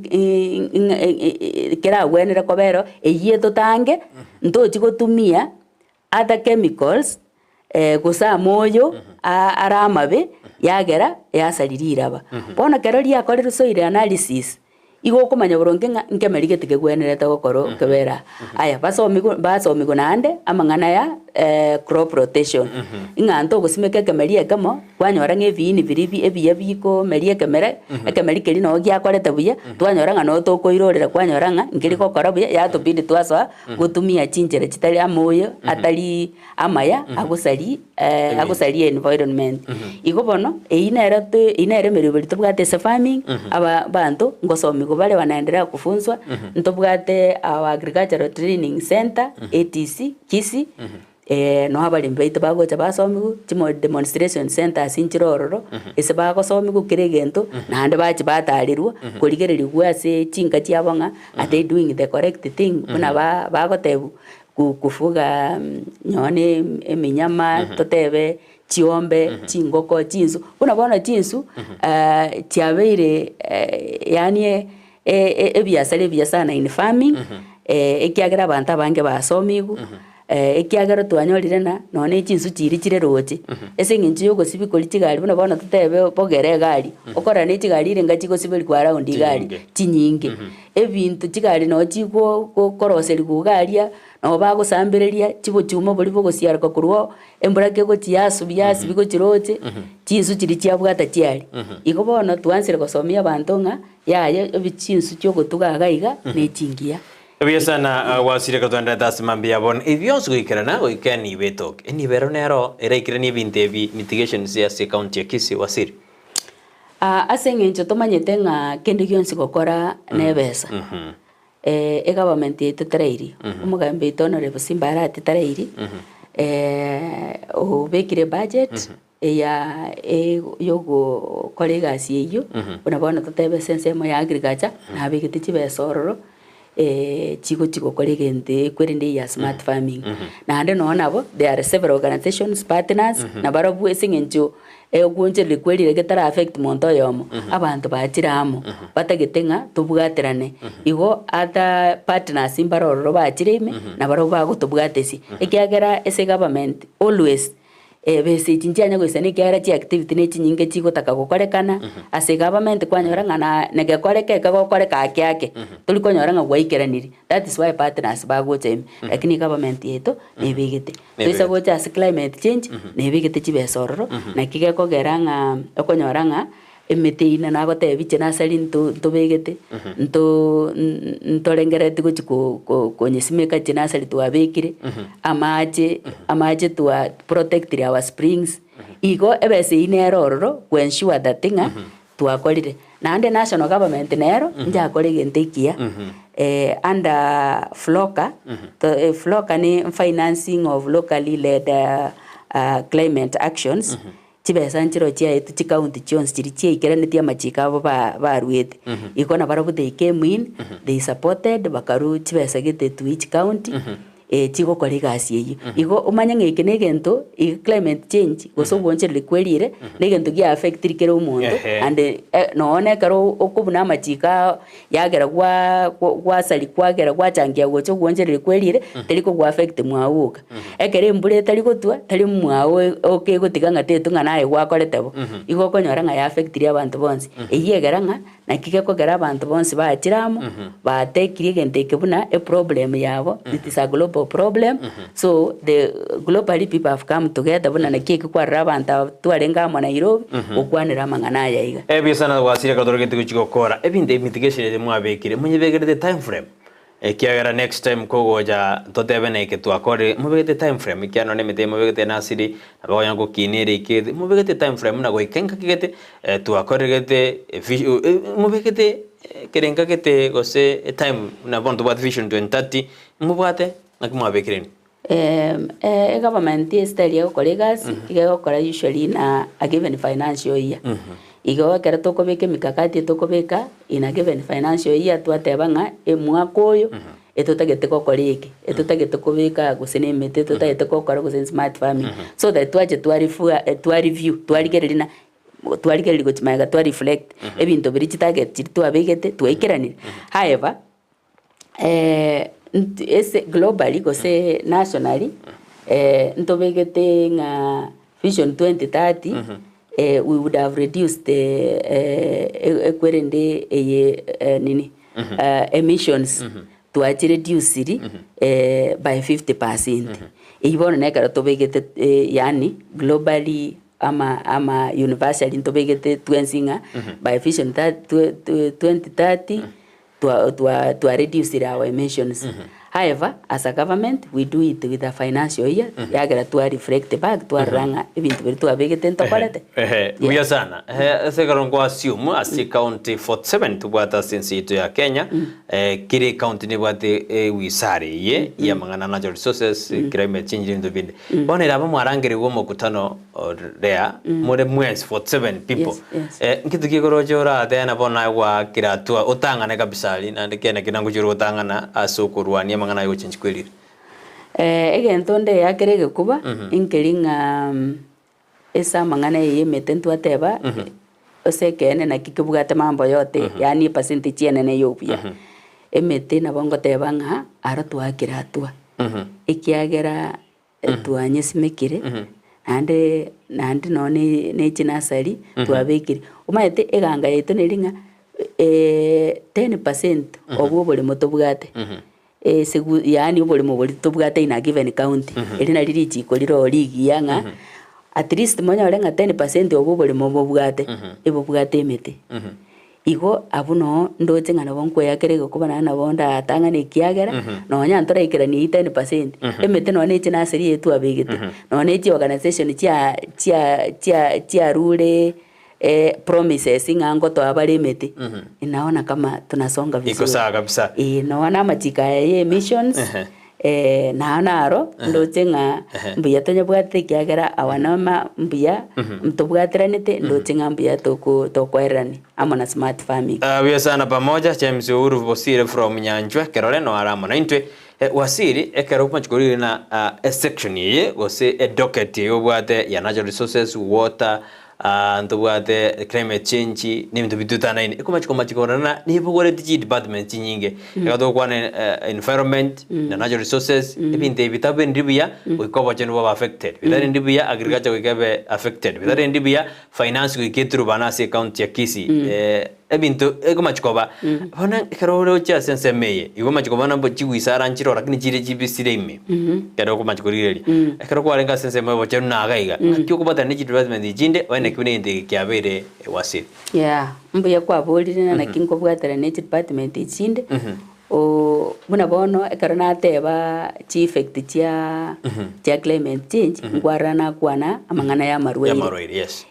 kera gwenere kobero eyie totange ntochi gotumia other chemicals gosa moyo aramabe yagera yasaririra bona kero ria korero soil analysis igo kumanya boronge nkemerike tikegwenerete gokoro kebera aya basomigo nande amangana ya crop rotation inganto gosimeke kemerie kamo kwanyora ng'ebini biribi ebiya biko merie kemere ekemerike lino giakorete buya twanyora ng'ano tokoirorera kwanyora ng'a ngiri gokora buya yatubidi twasoa gutumia chinjere chitari amoyo atari amaya agusari environment igo bono inere meribiri tubwate farming aba bantu ngosomi gobale wanaendelea kufunzwa ntobwate our agricultural training center ATC Kisii no habari mbeite bagocha basomigu chimo demonstration center sinchirororo ese bagosomigu kiregento nande bachi batarirwa kurigereri gwase chinga chiabonga are they doing the correct thing buna bagotebu kufuga nyone eminyama totebe chiombe chingoko chinsu buna bona chinsu chiabeire yani ebiasana in farming ekiagera abantu abange basomigu ekiagera twanyorire na none chinsu chiri chire roche ese nginchi yogo sibikori chigari buna bona tutebe bogere gari okora ne chigari irenga chiko sibiri kwa round gari chinyinge ebintu chigari no chigo koroseri kugaria no bagosambiriria chibo chuma bori bogosiara kokurwo embura kego chiasu biasi bigo chiroche chinsu chiri chiabwata chiari igo bona twansire gosomia abantu nga yaye ebichinsu chogo tugagaiga ne chingia biasa na wasire katwanda tasimambi yabon evyonsu goikerana goikani betok enibero nero ereikirani bintebi mitigations ya county ya Kisii wasiri asengencho tomanyete nga kende gyonsi gokora nebesa government yetetereiri umugambi itonore busimbara atetereiri obekire budget ya yogo kolegasi yeyo unabona tutebe sensemo ya agriculture na bigiti chibesororo chigo kolegente kwerende ya smart farming na ande no nabo there are several organizations partners na barabu esingenjo gwonchereri kwerire getara affect monto yomo abantu bachiramo batagetenga tubwaterane igo ata partners imbaroro bachirime na baro bagotubwatesi ekiagera ese government always bese chinjanya goisana kiara chi activity ne chinyinge chigotaka gokorekana ase government kwanyora ngana negekoreke kagokoreka kyake tuli konyora nga gwaikeraniri that is why partners bagoche lakini government yeto nebigete twisa gocha ase climate change nebigete chibesororo na kigekogera nga okonyora nga emete ina nagotebi chena sali ntobegete ntorengerete gochi konyesimeka chena sali twabekire amache twa protect our springs igo ebese inerororo kwensure that thing twakorire nande national government nero njakore gentekia under floka floka ni financing of locally led climate actions chibesa nchiro chia etu chi county chons chiri chia ikeraneti amachika abo baruete ikona barabu they came in they supported bakaru chibesa gete to each county chigo kore gasi eyi igo umanya ngeke negento climate change goso gonchereri kwerire negento gi affect rikero umuntu and noone karo okubuna amachika yagera gwa sali kwagera gwachangia gocho gonchereri kwerire teriko gwa affect mwawuka ekere mbure tari gotwa tari mwawo oke gotiga ngatetu ngana gwakoretebo igo konyora nga affect ri abantu bonse eyegera nga nakike kogera abantu bonse bachiramo batekirie gente kebuna a problem yabo it is a global problem so the globally people have come together buna nakike kwa abantu twarenga mo Nairobi okwanira mangana yaiga ebisana wasire kadorogete kuchikokora ebinde mitigation de mwabekire munyebegere the time frame kiagera next time kogoja totebene ke twakore mubegete time frame kiano ne mete mubegete nasiri abagonya ko kinire ke mubegete time frame na goikenga kigete twakore gete mubegete kerenga gete gose time na bonto bat vision 2030 mubate nakimwabekireni government is tell you colleagues igakora usually na a given financial year igo kera tokobeke mikakati tokobeka in a given financial year twatebanga emwaka oyo etotagete kokoreke etotagete kobeka gusene mete etotagete kokora gusene smart farming so that twaje twa review twarigerina twarigerira gochimaga twa reflect ebinto biri target twabegete twaikiranire however ese globally gose nationally ntobegete nga vision 2030 we would have reduced the ekwerende emissions to actually reduce it by 50%. Ibona nekara tobegete yani globally ama universally ntobegete twensinga by vision 2030 to reduce our emissions. However, as a government, we do it with a financial year. Yagera to reflect back to ranga ebintu biri to abegete ntokorete. Uya sana. Segaron kwa assume as county 47 to bwata sense to ya Kenya. Kire county ne bwate wisari ye ya mangana natural resources climate change into bid. Bone raba mwarangere wo mokutano there more mwes 47 people. Nkitu kigorojora tena bona wa kiratua otangana kabisali na ndikene kinangujuru otangana asokurwani mangana yo change kweli egento nde yakerege kuba inkeringa esa mangana yemete ntwateba osekene na kikibugate mambo yote yani percentage yenene yopia emete na bongo tebanga ara twakira atwa ikiagera twanyesimekire ande none chinasari twabekire umayete eganga yeto neringa 10% obwo bole motobugate yani ubole mubole tobugate ina given county elina liri chiko liro ligi yanga at least monya olenga 10% obwo bole mobugate ebo bugate emete igo abuno ndoche ngana bonkwe yakerege kubana na bonda atanga ne kiagera nonya ntora ikira ni 10% emete no ne china seri yetu abegete no ne chi organization chia rule promises ingango to abalemete inaona kama tunasonga vizuri. Iko sawa kabisa. Naona machika ya emissions naonaro ndotenga mbuya tonya bwate kiagera awanama mbuya mtobwatranete ndotenga mbuya tokwerani amona smart farming. Wiyo sana pamoja James Uhuru Bosire from Nyanjwa kerole no arama na intwe wasiri ekero kumachukuri na a section ye gose a docket ye obwate ya natural resources water ntubwate climate change ni bintu bitutana ine ikomachikomachikorana ni bugore digi department nyinge ekato kwa environment na natural resources ebinte bitabe ndibia wikoba chenu baba affected bidare ndibia agriculture wikabe affected bidare ndibia finance wiketru banasi account ya Kisii ebintu ekomachikoba bana karoro cha sense meye ikomachikoba nambo chiwisara nchiro lakini chire chibisire ime kero komachikorireri ekero kwa lenga sense meye bochenu na agaiga kyo kubata ni department jinde wane kune ndi kyabere wasiri mbuya kwa bolire na kinko bwatara ne department jinde o muna bono ekarana teba chief effect cha climate change ngwarana kwana amangana ya marwaire yes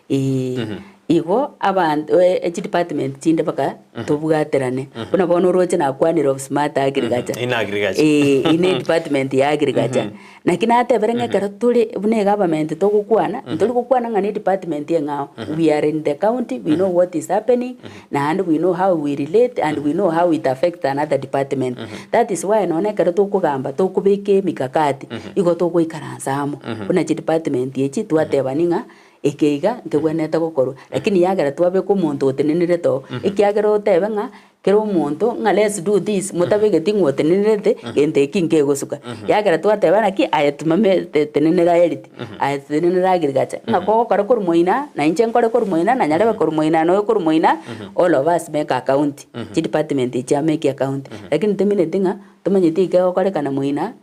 igo abantu department chinde baka tobwaterane kuna bono roche na kwanira of smart agriculture in agriculture ine department ya agriculture nakina ateberenge karatuli bune government to kukwana ntuli kukwana ngani department yenga we are in the county, we know what is happening and we know how we relate and we know how it affects another department. That is why naone karatu kugamba to kubeke mikakati igo to kuikaranzamo kuna department yechi twatebaninga ekeiga ngegweneta gukoro lakini yagera twabe ko muntu otenenere to ekiagera otebe nga kero muntu nga let's do this mutabege tingo otenenere ente kinge gosuka yagera twateba naki ayatumame tenenera elite ayatenenera agrigacha nga ko karo kor moina na inche nkore kor moina na nyarebe kor moina no kor moina all of us make account department ya make account lakini temine tinga tumanyiti ke okore kana moina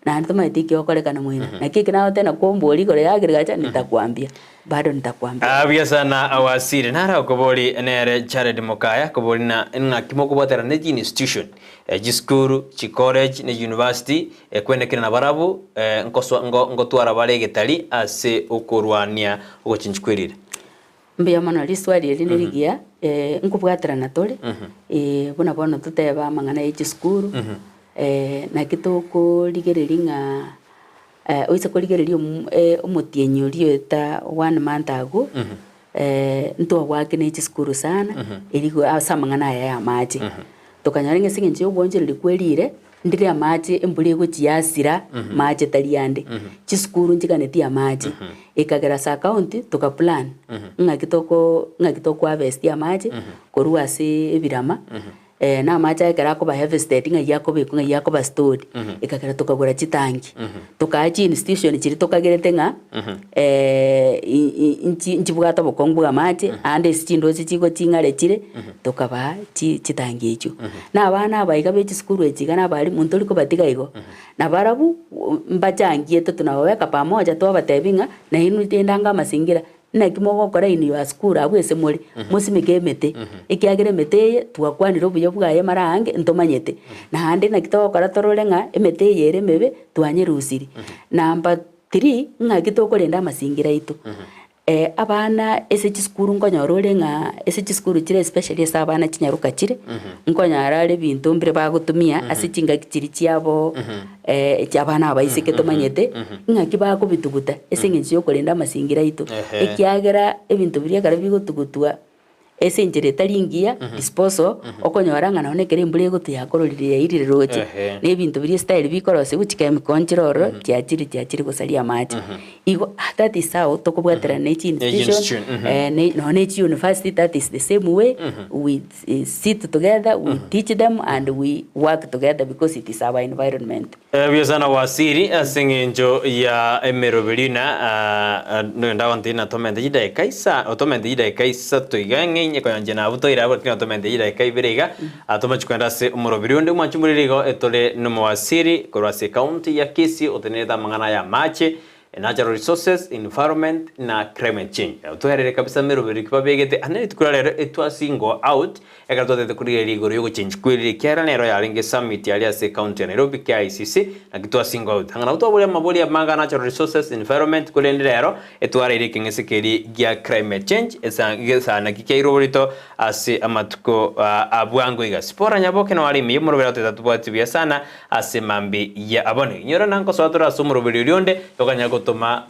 na tumanyiti ke okore kana moina na kiki na otena komboli kore agrigacha nitakwambia bado nitakwambia abia sana awasiri nara okoboli nere Jared Mokaya koboli na kimoko botera ne institution jiskuru chi college ne university kwendekera na barabu ngotwara baregetari ase okorwania ogochinchikwirire mbia mano liswali linirigia nkubwatira na tole buna bono tuteba mangana jiskuru na kitoko ligeriringa oisa koligererio omutienyi orio eta 1 month ago nto wake ne chiskuru sana iligo asamangana ya maji tokanyaringe singe obonje likwelire ndire amaji embuli gochiasira maji taliande chiskuru njikane ya maji ikagera sa account toka plan ngakitoko harvest ya maji korua se ebirama na macha ekara ko ba harvested nga yako be kunga yako ba stored ikakara tukagura chitangi tukaji institution chiri tukagerete nga inchi bwata bokongbuga mache ande stindo chichiko chingare chire tukaba chitangi echo na abana abayiga be chiskuru echigana bali muntu liko batiga igo na barabu mbachangie tunaweka pamoja twabatebinga na inu tendanga masingira na kimogo kora ini wa school abwese muri musimike mete ikiagire mete twakwanira obuyo bwaye marange ntomanyete na hande na kitoko kora tororenga emete yere mebe twanyerusiri number 3 ngakitokorenda masingira itu abana ese chiskuru nkonyorore ese chiskuru chire especially esa abana chinyaruka chire nkonyarare bintu mbere bagutumia ase chinga kichiri chiabo cyabana abaisike tomanyete ngakiba ko bituguta ese ngenzi yo korenda masingira itu ekiagera ebintu biri kare bigutugutwa ese njere taringia disposal okonyora ngana onekere mbure gutu yakororire irire roche ne bintu biri style bikorose guchika mikonjiroro kyachiri gusalia maji igo that is how tokobwatera ne institution ne university that is the same way we sit together, we teach them and we work together because it is our environment. Biasana wasiri asingenjo ya emerobelina ndawantina tomende jida kaisa otomende jida kaisa toigange nye kwa njena buto ira bwa otomende jida kaibirega atomachikwenda se umurobiri ndi mwachumuririgo etole no wasiri korase county ya Kisii oteneda mangana ya mache natural resources, environment na climate change. Tuherere kabisa meroberi kibabegete anene tukurarero etwasingo out ekaratote tukurire igoro yo change kwiri kyara nero yaringe summit yali ase county ya Nairobi kya ICC na kitwasingo out. Hangana utobole maboli ya manga natural resources, environment kulendero etwarire kingesekeri gya climate change esa na kikeirorito ase amatuko abwango iga spora nyaboke no ali mi morobera tetatubatsi bya sana ase mambi ya abone. Nyora nanko swatura sumuroberi rionde tokanyago toma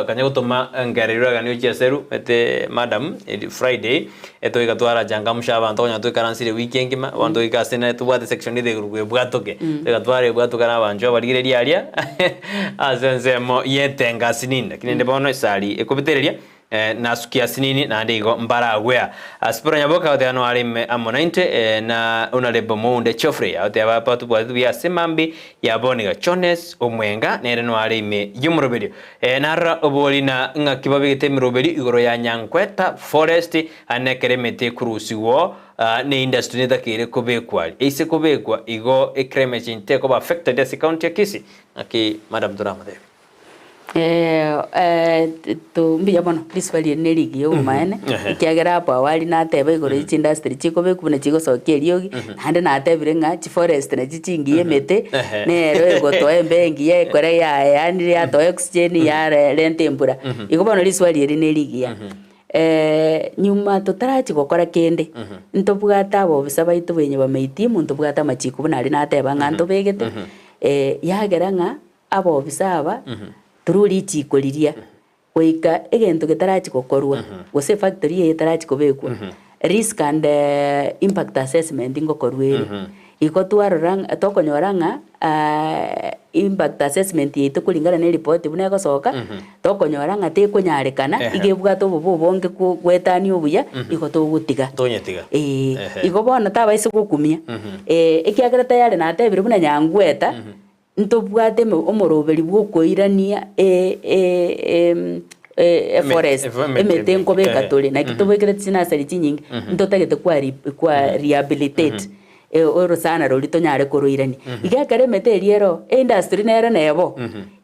kanyago toma ngarira ganyo cheseru ete madam Friday eto ikatwara jangamsha abantu kanyato karansire weekend ma wando ikasena tubate section ide group bwatoke ikatwara bwatoka na banjo barigire lialia azenzemo yetenga sininda kinende bono sali ekobitereria na sukia sinini na ndigo mbara gwea aspora nyaboka ote anu alime amonainte na unalebo muunde chofre ote abapa tubwatu bya semambi ya boniga chones omwenga nere no alime yumurobeli narra oboli na nga kibabigete mirobeli igoro ya nyankweta forest anekere mete kurusiwo ne industry neta kire kobekwali ise kobekwa igo climate change ko affected the county ya Kisii aki madam Duramade to mbiya bono disvali nerigi yo maene kiagera hapo awali na tebe igoro industry chiko beku na chiko sokeliogi hande na tebe nga chi forest na chichingi emete ne rego to embengi ye kore ya yani ya to oxygen ya lentembura iko bono disvali nerigi ya nyuma tutarachi gukora kende ntobwata abo bisaba itu benye bameiti muntu bwata machiko bunari na tebe nga ntobegete yagera nga abo bisaba tururi chikoriria oika egento getarachi gokorwa gose factory etarachi kobekwa risk and impact assessment ngokorwere iko twaroranga tokonyoranga impact assessment yetu kulingana na report bune gosoka tokonyoranga te kunyarekana igebwa to bonge gwetani obuya iko to gutiga tonyetiga iko bona tabaise gukumia ekiagera tayari na tebire bune nyangweta ntobwate omoroberi bwokoirania forest emete nkobeka tole na kitobekere sinasari chinyingi ntotagete kwa rehabilitate oro sana roli tonyare koroirani iga karemete eriero industry nere nebo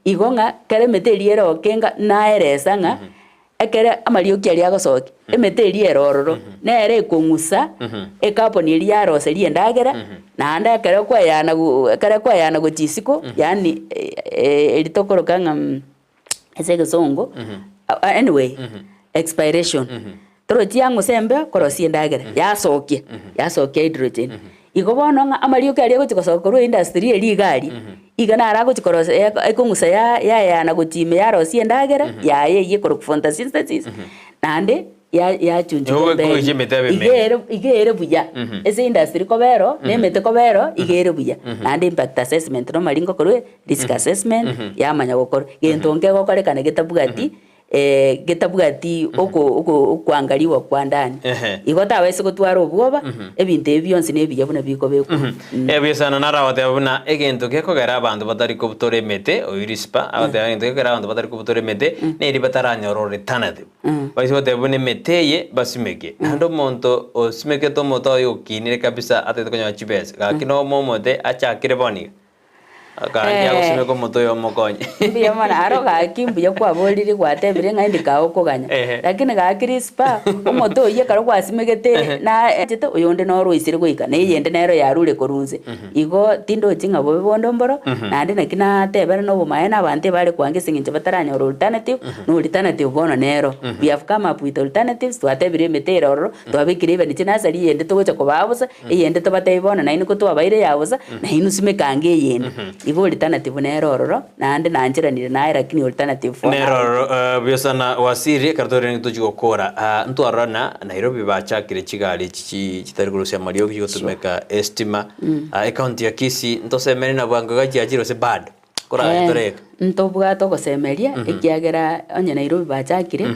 igonga karemete eriero kenga naeresa nga ekere amarioki ali agosoki emete eriero ororo nere kongusa ekaponi eriaro seri endagera na anda kare kwa yana go chisiko yani elitokoroka esege songo anyway expiration toro tiango sembe korosi endagera yasokia hydrogen igobono nga amarioki ali go chikosokorwa industry eri gari igana ara go chikorosa ekongusa yana go chime yarosi endagera ye koro photosynthesis nande ya chunju igere buya ese industry kobero nemete kobero igere buya nande impact assessment no maringo korwe risk assessment ya manya gokoro gento nke gokorekana getabugati okuangaliwa kwa ndani igota wese gotwara obwoba ebintu ebyonsi nebiya buna biko beku ebisana narawate buna egento gekogera abantu batari kubutore mete oirispa abate egento gekogera abantu batari kubutore mete neri bataranyoro alternative baisi bote bune meteye basimeke ando monto osimeke to moto yokinire kabisa atete konyo chibes gakino momote achakire boniga akanja gusime ko moto yo mokonye mbiya mana aro ga kimbuya kwa boliri gwatebire nga ndika okoganya lakini ga crispa omoto ye karo kwasimegete na chete oyonde no roisire goika ne yende nero yarure korunze igo tindo chinga bobe bondo mboro na ndi nakina tebere no bomaye na bante bare kwange singinje bataranya alternative no alternative bono nero we have come up with alternatives twatebire metero oro twabikire bene chinasari yende to gocha kobabusa yende to batebona na ino ko twabaire yabusa na inu simekange yende ivo alternative nerororo nande nanjiranire naye lakini alternative for neroro byosana wasiri kartori ntujigokora ntwarana Nairobi bachakire kigali kitari kurusia mario kigotumeka estima account ya Kisii ntosemere na bwangaga cyagiro se bad kora toreka ntobwa to gosemeria ikiagera onye Nairobi bachakire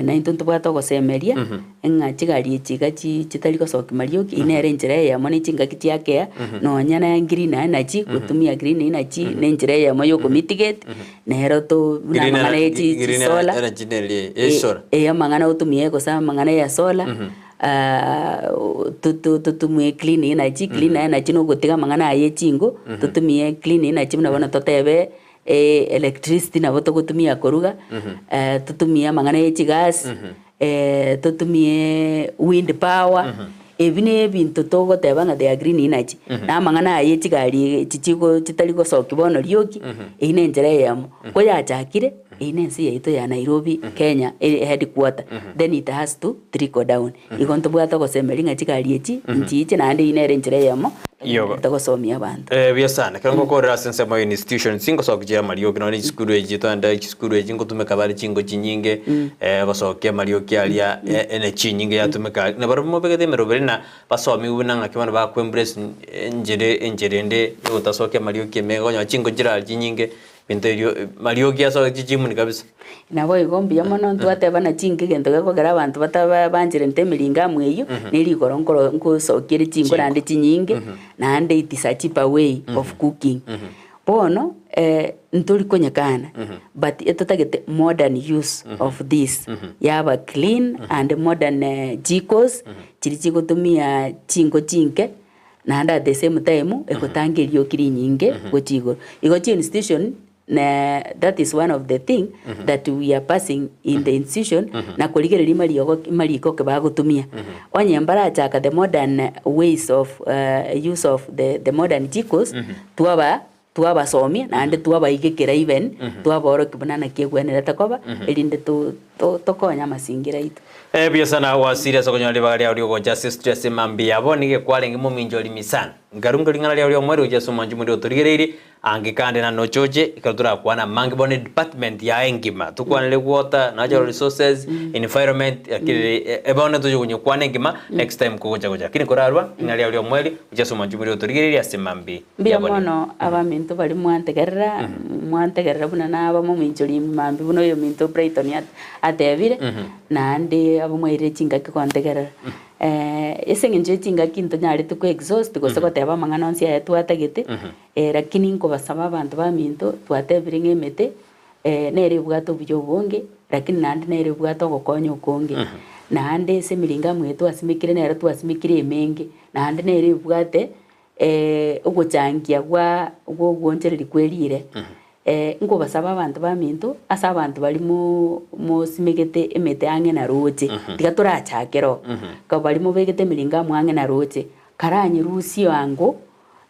na intuntu bwa to gosemeria enga kigali chiga chitari gosoki marioki inere njere ya moni chinga kitiake no nyana green energy gutumia green energy ne njere ya moyo ko mitigate nero to na mangana ya solar energy ne solar ya mangana utumie ko sa mangana ya solar tutumie clean energy no gutiga mangana ya chingo tutumie clean energy na bona totebe electricity na boto gutumia koruga tutumia mangana ya gas tutumie wind power ebine bintu togo tebanga de green energy na mangana ya kigali chichiko chitari gosoki bono rioki ine njere yamo ko yachakire ine nsi yaito ya Nairobi Kenya headquarter then it has to trickle down igonto bwata gosemeringa kigali nchiche na ande ine njere yamo yogo tagosomia abantu byasana kango ko rasense mo institution singo sokujira marioki no ni skuru ejito anda skuru ejingo tumeka bari chingo chinyinge basoke marioki alia ene chinyinge yatumeka na baro mo begede merobere na basomi ubunanga kibana bakwembrace njere nde utasoke marioki megonyo chingo jira chinyinge bintu irio mariogia so chichimuni kabisa nabo igombi yamono twateba na chingi gento gekogera abantu bataba banjire ntemiringa mweyo niri korongoro nkosokere chingo rande chinyinge na ande it is a cheaper way of cooking bono ntori konyekana but etotagete modern use of this yaba clean and modern jikos chiri chigotumia chingo chinke na anda at the same time ekotangerio kiri nyinge gochigo igochi institution na that is one of the thing that we are passing in the institution na kuligereri mariko ke bagutumia onye mbara chaka the modern ways of use of the modern jikos tuaba somia na ande tuaba igekera even tuaba oro kibana kiegwenera takoba elinde tokonya masingira itu bia sana wasira sokonyali bagari audio go justice stress mambia bonige kwalenge muminjoli misana ngarunga lingana lya mweri ujaso manju muri otorigereiri angikande na nochoje ikatura kwana mangibone department ya engima tukwanele water natural resources environment ebone tuju kunyo kwana engima next time kugoja goja kini korarwa inali lya mweri ujaso manju muri otorigereiri asemambi bia mono abaminto bali mwantegerera buna na aba muminjoli mambi buno yo minto Brighton atebire na ande abumwere chingaki kwantegerera esengenje chingaki ntonyari tuko exhaust gose goteba mangano nsia yetu atagete lakini nko basaba abantu baminto twatebire ngemete nere bwato byo bonge lakini nande nere bwato gokonyo konge nande semiringa mwetu asimikire nere twasimikire emenge nande nere bwate uguchangia gwa gwonchereri kwerire ngo basaba abantu baminto asa abantu bali mu simegete emete ange na roche tigatura chakero ka bali mu begete miringa mwange na roche karanye rusi wango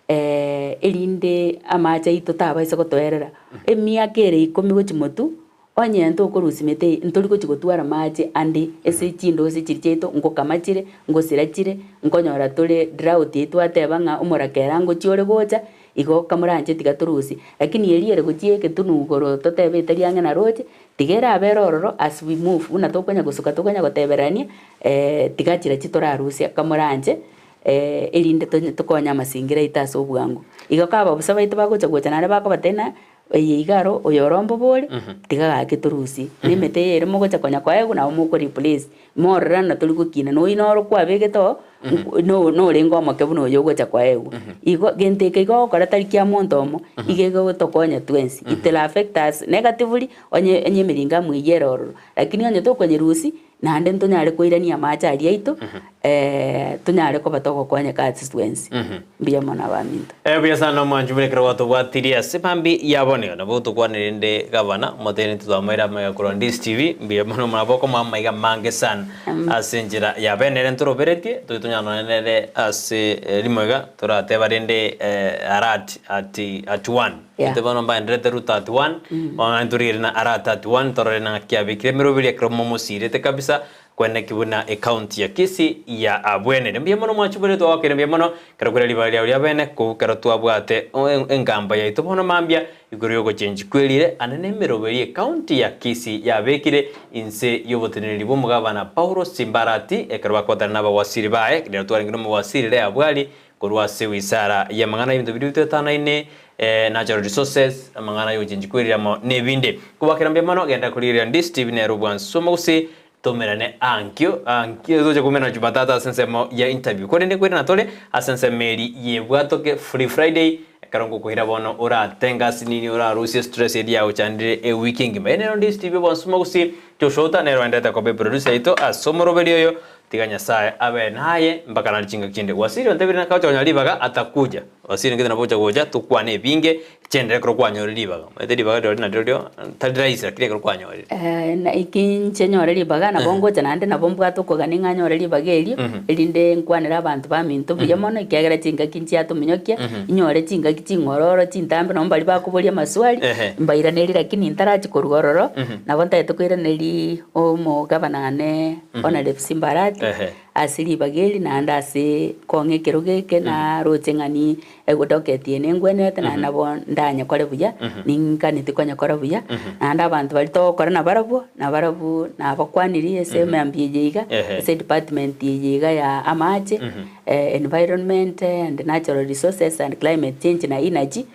elinde amacha ito tabaise gotoerera emiakere 10 gochimotu onye nto korusimete ntori gochigotwara mache andi ese chindo ese chircheto ngo kamachire ngo sirachire ngo nyora tole drought itu atebanga umurakera ngo chiore gocha igo kamuranje tigaturusi lakini eliere gochieke tunugoro totebete liange na roche tigera aberororo as we move una tokonya gusuka tokonya goteberania tigachira chitora rusia kamuranje elinde tokonya masingira itaso obwangu igo kaba busaba itu bagocha gocha nare bakabatena igaro oyorombo bole tigaga kiturusi nimete yere mogocha konya kwaego na umuko replace morra na tulikukina no inoro kwa begeto no lengo makebu no yogocha kwaego igo gente kego kora tarikia montomo igego tokonya twensi it will affect us negatively onye miringa mwiyeroro lakini onye tokonye rusi na ande ntonyare koirania macha ali aito tonyare ko batoko kwanya constituency bia mona baminto bia sana manju muri kero watu watiria sepambi yabone na boto kwanirinde gavana motene tutamaira mega kuro Ndizi TV bia mona maboko maiga mange san asenjira yabenere ntoroberetie tutunyano nene ase limwega toratebarinde arat at 1 tebano mba ndrete ruta 1 ona nturire na arat at 1 torore na kiabikire mirobiri kromo musirete kabisa kwene kibuna account ya Kisii ya abwene mbia mono mwachubere to wakene mbia mono karakura libali ya bene ko karatu abwate engamba ya itobono mambia iguriyo go change kwelire anene miroberi account ya Kisii ya bekire inse yoboteneri bo mugabana Paulo Simbarati ekarwa kotana naba wasiri bae kire twari ngino wasiri le abwali korwa sewisara ya mangana ibintu bidu tanaine natural resources mangana yo change kwelire mo nebinde kubakira mbia mono genda kulire Ndizi TV ne rubwan somosi tomerane ankyo zoje kumena Jumatatu asensemo ya interview kodende kwera natole asensemeri yebwatoke free friday karongo kuhira bono ora tenga sinini ora rusia stress edia uchandire e weekend mbene Ndizi TV bonsuma kusi toshota nero ndata kobe producer ito asomoro video yo tiganya sae abe naye mpaka nalichinga kinde wasiri ntebiri na kaucha onyalibaga atakuja wasiri ngida nabocha goja tukwane binge chende kro kwanyo libaga mete baga dori na dori tadiraisa kire kro kwanyo na ikinche nyore libaga na bongo chanande na bombo atoko ganinga nyore libaga elio elinde nkwanira abantu baminto byamono ikagera chinga kinchi atuminyokia nyore chinga kichingororo chintambe no mbali bakubolia maswali mbaira neri lakini ntarachi korugororo na bonta etukwira neri omo gavana ne ona Simbarati asiri bageli na anda ase konge kirugeke na rochengani egotoketie nengwenete na nabo ndanya kore buya ninkanite konya kore buya na anda abantu bali to kora na barabu na bakwaniri ese membi yiga ese department yiga ya amache environment and natural resources and climate change na energy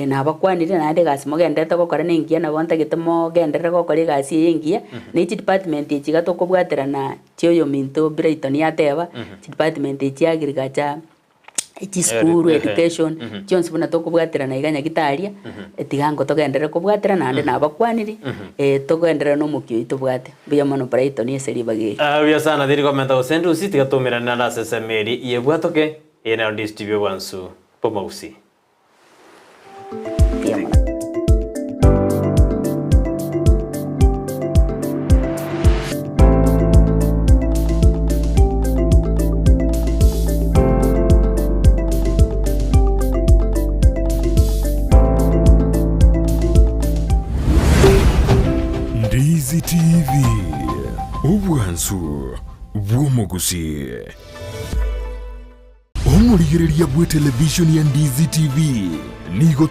na bakwaniri na ande gasi mogendete gokora nengia na bonta gitemo gendere gokora gasi yengia ni department yiga to kobwatera na tioyo minto Brighton yateba department ya agriculture school education chonse buna to kobwatera na iganya gitaria etigango togendere kobwatera na ande na bakwaniri togendera no mukyo itobwate buya mono Brighton yeseri bageri buya sana thiri komenta usendu usiti gatumira na nasa meri yebwatoke ena Ndizi wansu pomausi Ndizi TV obwansu bw'omugusi omuligiriria bwe television ya Ndizi TV nigo